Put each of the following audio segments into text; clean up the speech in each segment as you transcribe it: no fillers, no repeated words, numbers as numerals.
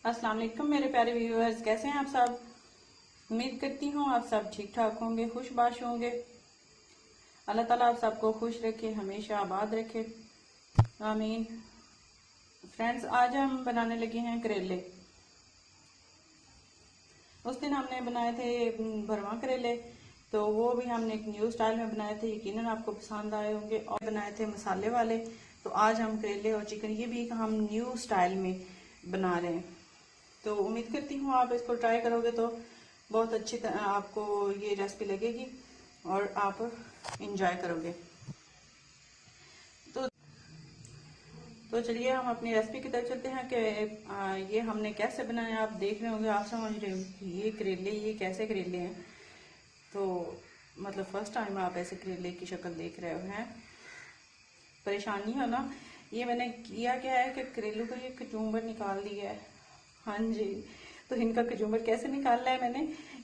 अस्सलाम वालेकुम मेरे प्यारे व्यूअर्स, कैसे हैं आप सब। उम्मीद करती हूँ आप सब ठीक ठाक होंगे, खुशबाश होंगे। अल्लाह ताला आप सबको खुश रखे, हमेशा आबाद रखे, आमीन। फ्रेंड्स, आज हम बनाने लगे हैं करेले। उस दिन हमने बनाए थे भरवा करेले, तो वो भी हमने एक न्यू स्टाइल में बनाए थे, यकीनन आपको पसंद आए होंगे। और बनाए थे मसाले वाले। तो आज हम करेले और चिकन, ये भी हम न्यू स्टाइल में बना रहे हैं। तो उम्मीद करती हूँ आप इसको ट्राई करोगे तो बहुत अच्छी तरह आपको ये रेसिपी लगेगी और आप इंजॉय करोगे। तो चलिए हम अपनी रेसिपी की तरफ चलते हैं कि ये हमने कैसे बनाया। आप देख रहे होंगे, आप समझ रहे हो ये करेले, ये कैसे करेले हैं। तो मतलब फर्स्ट टाइम आप ऐसे करेले की शक्ल देख रहे हो हैं। परेशानी है ना, ये मैंने किया क्या है कि करेलों का ये कचूम्बर निकाल दिया है। हाँ जी, तो इनका कचूम्बर कैसे निकालना है मैंने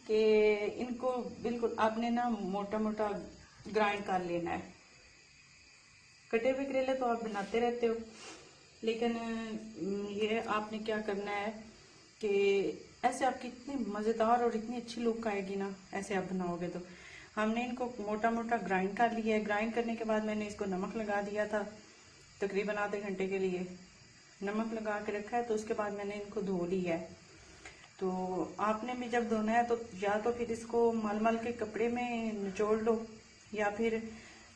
कि इनको बिल्कुल आपने ना मोटा मोटा ग्राइंड कर लेना है। कटे हुए करेले तो आप बनाते रहते हो, लेकिन ये आपने क्या करना है कि ऐसे आपकी इतनी मज़ेदार और इतनी अच्छी लुक आएगी ना, ऐसे आप बनाओगे तो। हमने इनको मोटा मोटा ग्राइंड कर लिया है। ग्राइंड करने के बाद मैंने इसको नमक लगा दिया था, तकरीबन आधे घंटे के लिए नमक लगा के रखा है। तो उसके बाद मैंने इनको धो लिया है। तो आपने भी जब धोना है तो या तो फिर इसको मल के कपड़े में निचोड़ लो, या फिर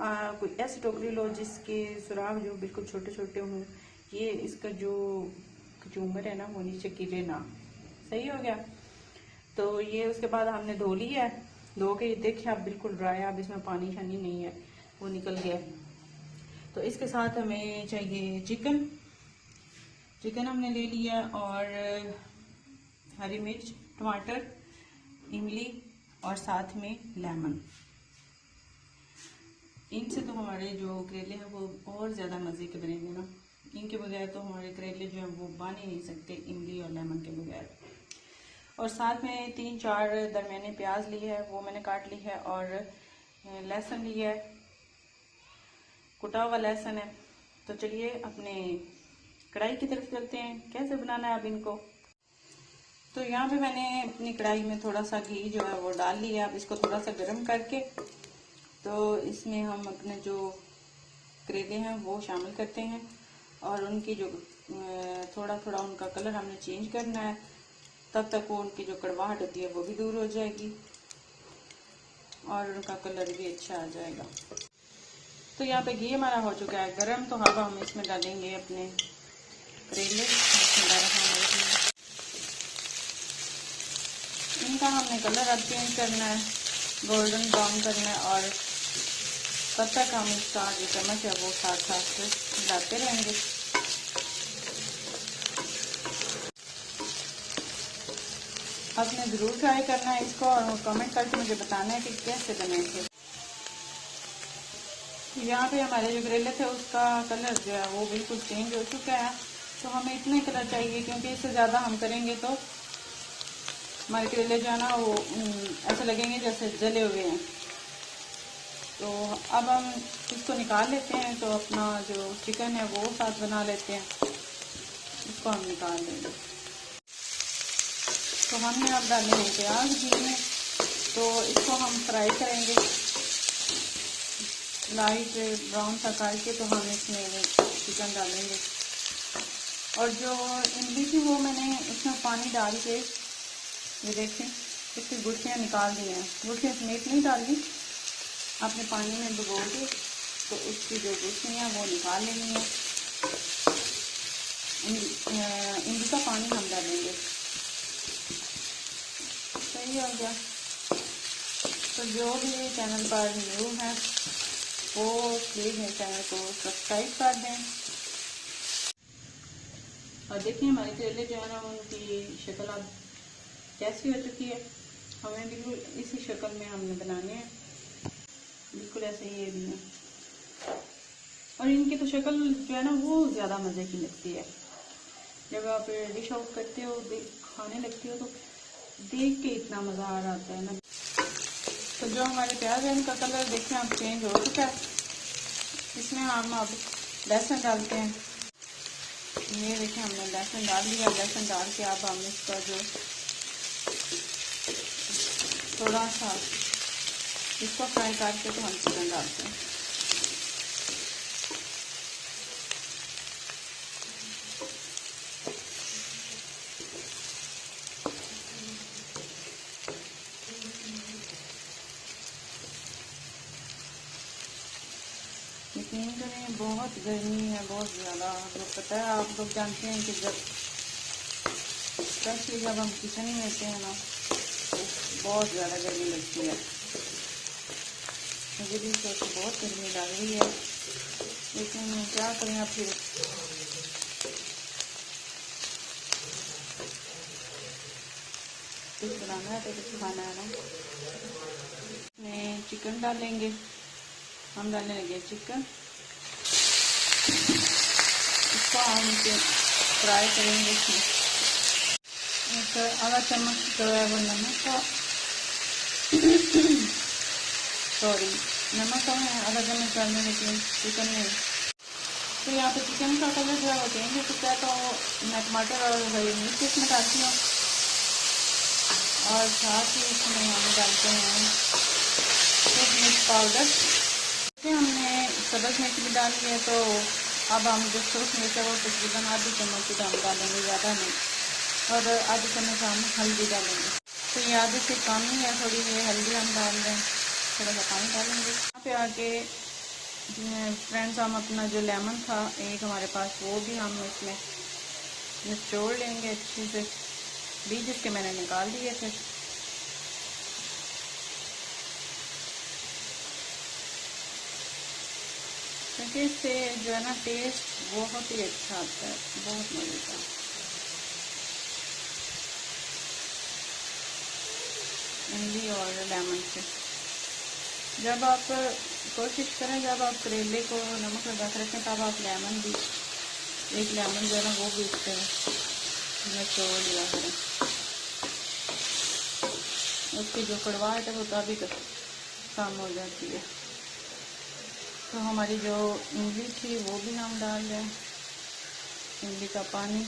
कोई ऐसी टोकरी लो जिसके सुराख जो बिल्कुल छोटे छोटे हों। ये इसका जो कचूम्बर है ना वो नीचे गिरे ना। सही हो गया। तो ये उसके बाद हमने धो लिया है। धो के देखिए आप बिल्कुल ड्राई है, अब इसमें पानी शानी नहीं है, वो निकल गया है। तो इसके साथ हमें चाहिए चिकन। चिकन हमने ले लिया और हरी मिर्च, टमाटर, इमली और साथ में लेमन। इनसे तो हमारे जो करेले हैं वो और ज़्यादा मज़े के बनेंगे ना। इनके बगैर तो हमारे करेले जो हैं वो बन ही नहीं सकते, इमली और लेमन के बगैर। और साथ में 3-4 दरमियाने प्याज ली है, वो मैंने काट ली है। और लहसुन लिया है, कुटा हुआ लहसुन है। तो चलिए अपने कढ़ाई की तरफ चलते हैं, कैसे बनाना है अब इनको। तो यहाँ पे मैंने अपनी कढ़ाई में थोड़ा सा घी जो है वो डाल लिया। अब इसको थोड़ा सा गर्म करके तो इसमें हम अपने जो करेले हैं वो शामिल करते हैं। और उनकी जो थोड़ा थोड़ा उनका कलर हमने चेंज करना है, तब तक वो उनकी जो कड़वाहट होती है वो भी दूर हो जाएगी और उनका कलर भी अच्छा आ जाएगा। तो यहाँ पे घी हमारा हो चुका है गरम। तो अब हम इसमें डालेंगे अपने करेले। इनका हमने कलर अब चेंज करना है, गोल्डन ब्राउन करना है। और तब तक हम इसका जो चम्मच है वो साथ साथ हिलाते रहेंगे। आपने ज़रूर ट्राई करना है इसको और कमेंट करके मुझे बताना है कि कैसे बने थे। यहाँ पे हमारे जो करेले थे उसका कलर जो है वो बिल्कुल चेंज हो चुका है। तो हमें इतना ही कलर चाहिए, क्योंकि इससे ज़्यादा हम करेंगे तो हमारे करेले जो है ना वो ऐसे लगेंगे जैसे जले हुए हैं। तो अब हम इसको निकाल लेते हैं। तो अपना जो चिकन है वो साथ बना लेते हैं, इसको हम निकाल लेंगे। तो हमने अब डाले हैं प्याज घी में, तो इसको हम फ्राई करेंगे लाइट ब्राउन सा करके। तो हम इसमें चिकन डालेंगे। और जो इमली थी वो मैंने उसमें पानी डाल के, ये देखें, इसकी गुठलियाँ निकाल दी हैं। गुठलियाँ समेत नहीं डालनी, आपने पानी में भिगो के तो उसकी जो गुठलियाँ वो निकाल लेनी है। इमली का पानी हम डालेंगे। सही हो गया। तो जो भी चैनल पर न्यू है वो प्लीज़ मेरे चैनल को सब्सक्राइब कर दें। और देखिए हमारे करेले जो है ना उनकी शक्ल अब कैसी हो चुकी है। हमें बिल्कुल इसी शक्ल में हमने बनाने हैं, बिल्कुल ऐसे ही ये भी है। और इनकी तो शक्ल जो है ना वो ज़्यादा मज़े की लगती है। जब आप डिश आउट करते हो, खाने लगती हो, तो देख के इतना मज़ा आ रहा है ना। तो जो हमारे प्याज है इनका कलर देखें आप चेंज हो चुका है। इसमें हम अब लहसुन डालते हैं। ये देखिए हमने लहसुन डाल दिया। लहसुन डाल के अब हम इसका जो थोड़ा सा इसको फ्राई करके तो हम चिकन डालते हैं। यकीन करें बहुत गर्मी है, बहुत ज़्यादा। आप लोग पता है, आप लोग जानते हैं कि जब स्पेशली जब हम किचन में रहते हैं ना तो बहुत ज़्यादा गर्मी लगती है। मुझे भी सोच बहुत गर्मी लग रही है, लेकिन क्या करें आप फिर। कुछ बनाना है तो कुछ खाना है ना। इसमें चिकन डालेंगे, हम डालने लगे चिकन। इसको हम फ्राई करेंगे। इसमें आधा चम्मच जो है वो नमक का सॉरी नमक का है, आधा चम्मच डालने लगे चिकन में। तो यहाँ पे चिकन का कलर जो है वो चेंज हो सकता है, तो मैं टमाटर और हरी मिर्च इसमें डालती हूँ, और साथ ही इसमें हम डालते हैं मिर्च पाउडर। हमने सब्ज़ मिर्च भी डाली है, तो अब हम जो सूख मिर्च है वो तकरीबन आधी चम्मच ही हम डालेंगे, ज़्यादा नहीं, और आधी चम्मच हम हल्दी डालेंगे। तो ये आधे से कम ही है, थोड़ी ये हल्दी हम डाल दें, थोड़ा सा पानी डालेंगे। यहाँ पे आके फ्रेंड्स हम अपना जो लेमन था एक हमारे पास, वो भी हम इसमें निचोड़ लेंगे अच्छे से। बीज इसके मैंने निकाल दिए थे। क्योंकि इससे जो है ना टेस्ट बहुत ही अच्छा आता है, बहुत मज़े का। इमली और लेमन से जब आप कोशिश करें, जब आप करेले को नमक लगा कर रखें, तब आप लेमन भी, एक लेमन जो है ना वो भी इससे निचोड़ लिया करें। उसकी जो कड़वाहट है वो तभी कम हो जाती है। तो हमारी जो इमली थी वो भी हम डाल दें, इमली का पानी।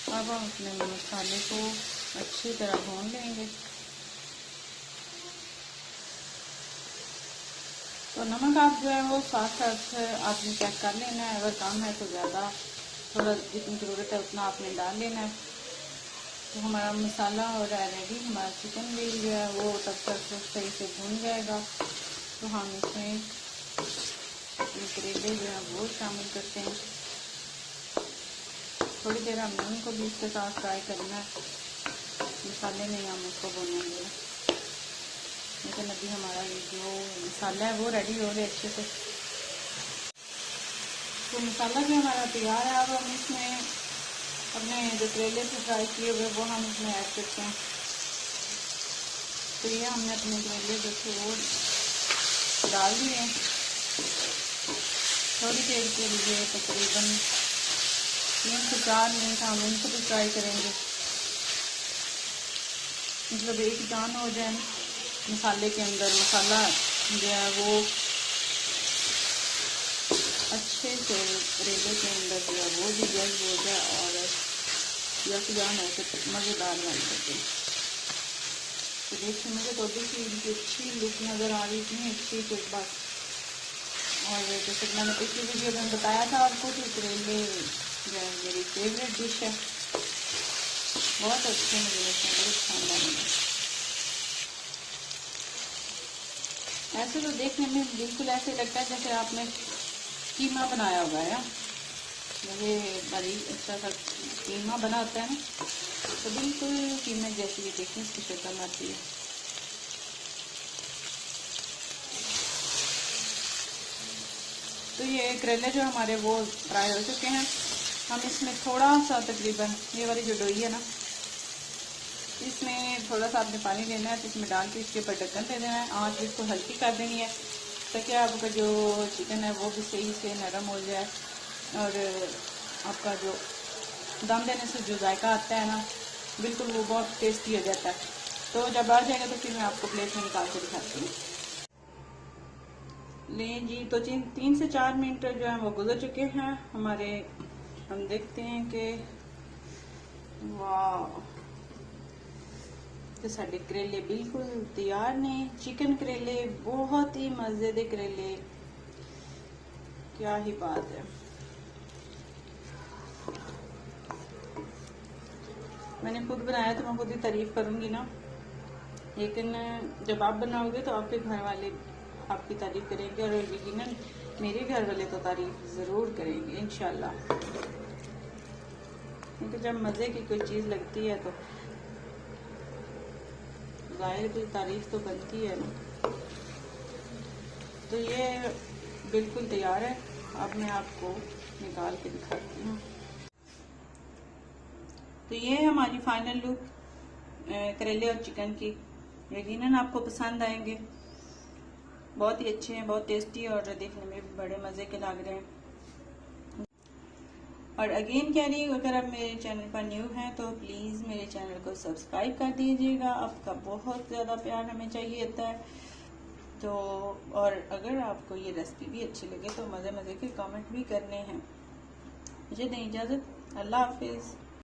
अब हम अपने मसाले को अच्छी तरह भून लेंगे। तो नमक आप जो है वो साथ साथ आपने चेक कर लेना है, अगर कम है तो ज़्यादा, थोड़ा जितनी ज़रूरत है उतना आपने डाल लेना है। तो हमारा मसाला हो रहा है रेडी, हमारा चिकन भी जो है वो तब तक सही से भून जाएगा। तो हम इसमें करेले जो है वो शामिल करते हैं। थोड़ी देर हमने उनको भी इसके साथ फ्राई करना है, मसाले में हम उसको भूनेंगे। लेकिन अभी हमारा ये जो मसाला है वो रेडी हो रहा है अच्छे से। तो मसाला भी हमारा तैयार है। अब हम इसमें अपने जो करेले से फ्राई किए हुए वो हम इसमें ऐड करते हैं। तो ये हमने अपने करेले जो थे वो डाल दिए। थोड़ी देर के लिए तकरीबन 3 से 4 मिनट हम इनको भी फ्राई करेंगे, मतलब एक जान हो जाए मसाले के अंदर, मसाला जो है वो अच्छे से करेले के अंदर जो है वो भी जल्द हो जाए और यकजान हो के मज़ेदार बन सके। तो देखिए मुझे तो अभी की इनकी अच्छी लुक नज़र आ रही, इतनी अच्छी कि बस। और जैसे कि मैंने पिछली वीडियो में बताया था आपको कि करेले जो है मेरी फेवरेट डिश है, बहुत अच्छे मुझे लगते हैं, बहुत शानदार है। ऐसे तो देखने में बिल्कुल ऐसे लगता है जैसे आपने कीमा बनाया हुआ है। मुझे बड़ी अच्छा सा कीमा बनाता है ना, तो बिल्कुल कीमे जैसी ये देखने इसकी शक्ल आती है। तो ये करेले जो हमारे वो फ्राई हो चुके हैं। हम इसमें थोड़ा सा तकरीबन ये वाली जो डोई है ना, इसमें थोड़ा सा आपने पानी लेना है, तो इसमें डाल के इसके ऊपर ढक्कन दे देना है। आँच इसको हल्की कर देनी है ताकि आपका जो चिकन है वो भी सही से नरम हो जाए और आपका जो दम देने से जो जायका आता है ना बिल्कुल वो बहुत टेस्टी हो जाता है। तो जब आ जाएगा तो फिर मैं आपको प्लेट में निकाल के दिखाती हूँ। लें जी। तो 3 से 4 मिनट जो है वो गुजर चुके हैं हमारे। हम देखते हैं कि वाह, तो साढ़े करेले बिल्कुल तैयार ने। चिकन करेले, बहुत ही मजे दे करेले, क्या ही बात है। मैंने खुद बनाया तो मैं खुद ही तारीफ करूंगी ना, लेकिन जब आप बनाओगे तो आपके घर वाले आपकी तारीफ करेंगे, और यकीनन मेरे घर वाले तो तारीफ ज़रूर करेंगे इंशाल्लाह। क्योंकि जब मज़े की कोई चीज़ लगती है तो ज़ाहिर की तारीफ तो बनती है ना। तो ये बिल्कुल तैयार है। अब मैं आपको निकाल के दिखाती हूँ। तो ये है हमारी फाइनल लुक करेले और चिकन की। यकीनन आपको पसंद आएंगे, बहुत ही अच्छे हैं, बहुत टेस्टी और देखने में भी बड़े मज़े के लग रहे हैं। और अगेन कह रही हूँ, अगर आप मेरे चैनल पर न्यू हैं तो प्लीज़ मेरे चैनल को सब्सक्राइब कर दीजिएगा। आपका बहुत ज़्यादा प्यार हमें चाहिए होता है। तो और अगर आपको ये रेसिपी भी अच्छी लगे तो मज़े मज़े के कमेंट भी करने हैं। मुझे दें इजाज़त। अल्लाह हाफिज़।